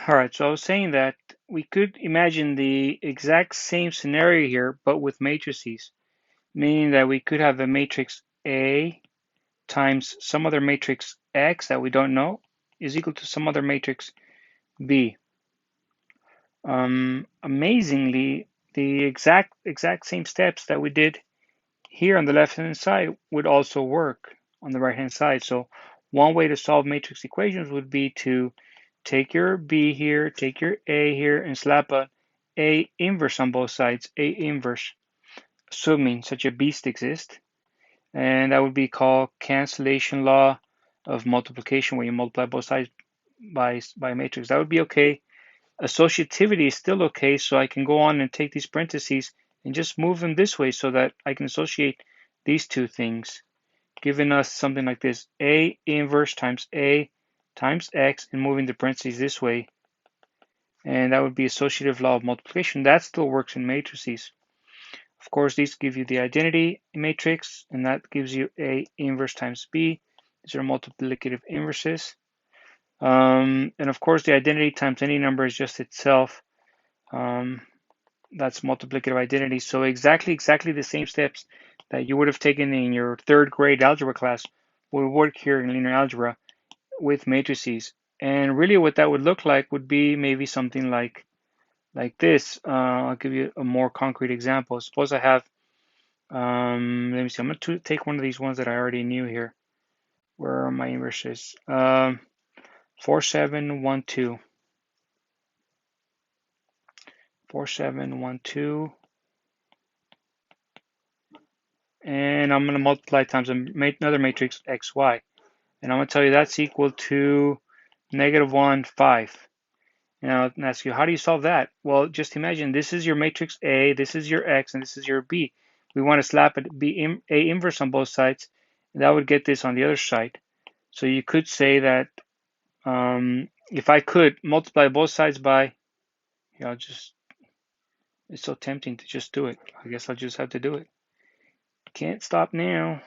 All right, so I was saying that we could imagine the exact same scenario here, but with matrices, meaning that we could have a matrix A times some other matrix X that we don't know is equal to some other matrix B. Amazingly, the exact same steps that we did here on the left-hand side would also work on the right-hand side. So one way to solve matrix equations would be to take your B here, take your A here, and slap a A inverse on both sides, A inverse, assuming such a beast exists. And that would be called cancellation law of multiplication, where you multiply both sides by a matrix. That would be okay. Associativity is still okay, so I can go on and take these parentheses and just move them this way so that I can associate these two things, giving us something like this: A inverse times A times X, and moving the parentheses this way. And that would be associative law of multiplication. That still works in matrices. Of course, these give you the identity matrix, and that gives you A inverse times B. These are multiplicative inverses. And of course, the identity times any number is just itself. That's multiplicative identity. So exactly the same steps that you would have taken in your third grade algebra class will work here in linear algebra with matrices. And really what that would look like would be maybe something like this. I'll give you a more concrete example. Suppose I have, let me see, I'm going to take one of these ones that I already knew here. Where are my inverses? 4, 7, 1, 2. 4, 7, 1, 2. And I'm going to multiply times another matrix xy. And I'm going to tell you that's equal to -1, 5. Now, I'll ask you, how do you solve that? Well, just imagine this is your matrix A, this is your X, and this is your B. We want to slap A inverse on both sides, and that would get this on the other side. So you could say that if I could multiply both sides by, it's so tempting to just do it. I guess I'll just have to do it. Can't stop now.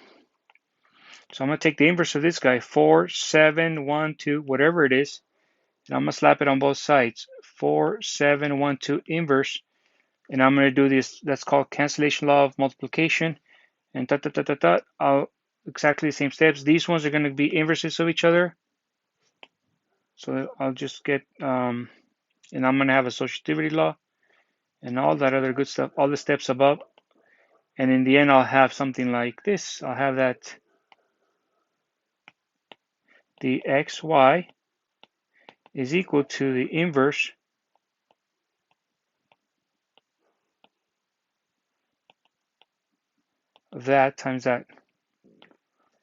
So I'm going to take the inverse of this guy, 4, 7, 1, 2, whatever it is, and I'm going to slap it on both sides. 4, 7, 1, 2 inverse. And I'm going to do this. That's called cancellation law of multiplication. And exactly the same steps. These ones are going to be inverses of each other. So I'll just get, and I'm going to have associativity law and all that other good stuff, all the steps above. And in the end, I'll have something like this. I'll have that the xy is equal to the inverse of that times that.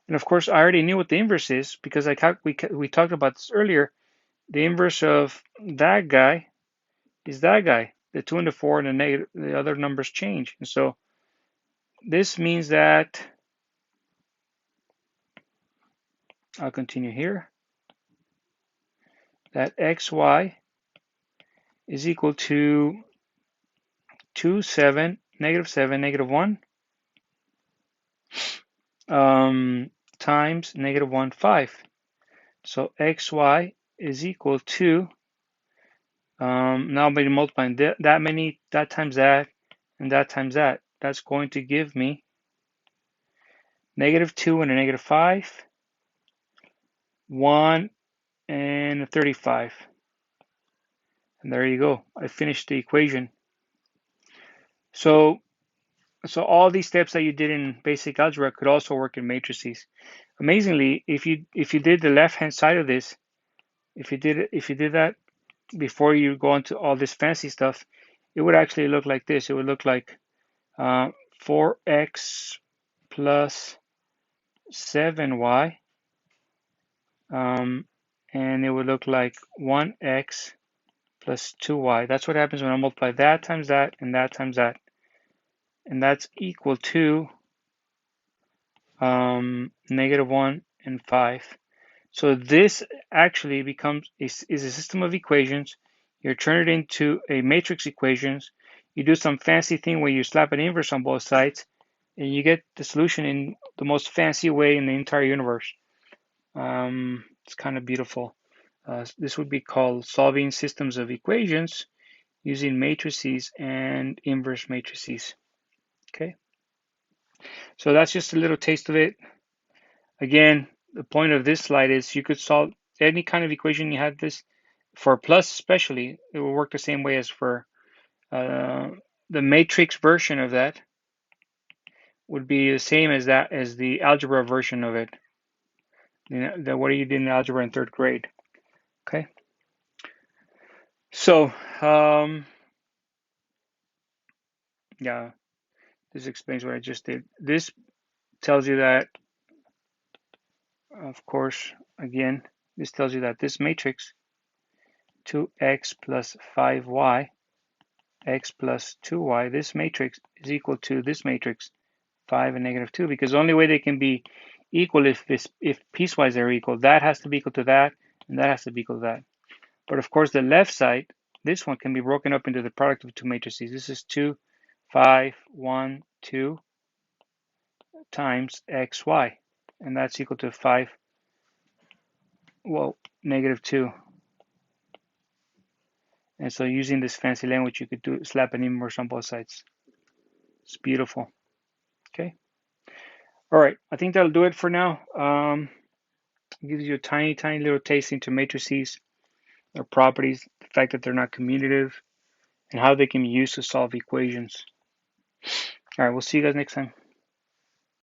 And of course, I already knew what the inverse is because we talked about this earlier. The inverse of that guy is that guy. The 2 and the 4 and the other numbers change. And so this means that, I'll continue here, that xy is equal to 2, 7, -7, -1 times -1, 5. So xy is equal to, now I'm going to multiply that many, that times that, and that times that. That's going to give me -2 and a -5, 1 and a 35. And there you go. I finished the equation. So all these steps that you did in basic algebra could also work in matrices. Amazingly, if you did the left-hand side of this, if you did that before you go into all this fancy stuff, it would actually look like this. It would look like 4x plus 7y, and it would look like 1x plus 2y. That's what happens when I multiply that times that and that times that. And that's equal to -1 and 5. So this actually is a system of equations. You turn it into a matrix equations. You do some fancy thing where you slap an inverse on both sides, and you get the solution in the most fancy way in the entire universe. It's kind of beautiful. This would be called solving systems of equations using matrices and inverse matrices. Okay, so that's just a little taste of it. Again, the point of this slide is you could solve any kind of equation you had this for plus, especially it will work the same way as for the matrix version of that would be the same as that as the algebra version of it. What you did in algebra in third grade. Okay, so yeah, this explains what I just did. This tells you that, of course, again, this tells you that this matrix 2x plus 5y, x plus 2y, this matrix is equal to this matrix 5 and negative 2, because the only way they can be equal if piecewise they're equal. That has to be equal to that, and that has to be equal to that. But of course, the left side, this one can be broken up into the product of two matrices. This is 2, 5, 1, 2 times xy, and that's equal to 5, well, negative 2. And so using this fancy language, you could slap an inverse on both sides. It's beautiful. Okay. All right. I think that'll do it for now. It gives you a tiny, tiny little taste into matrices, their properties, the fact that they're not commutative, and how they can be used to solve equations. All right. We'll see you guys next time.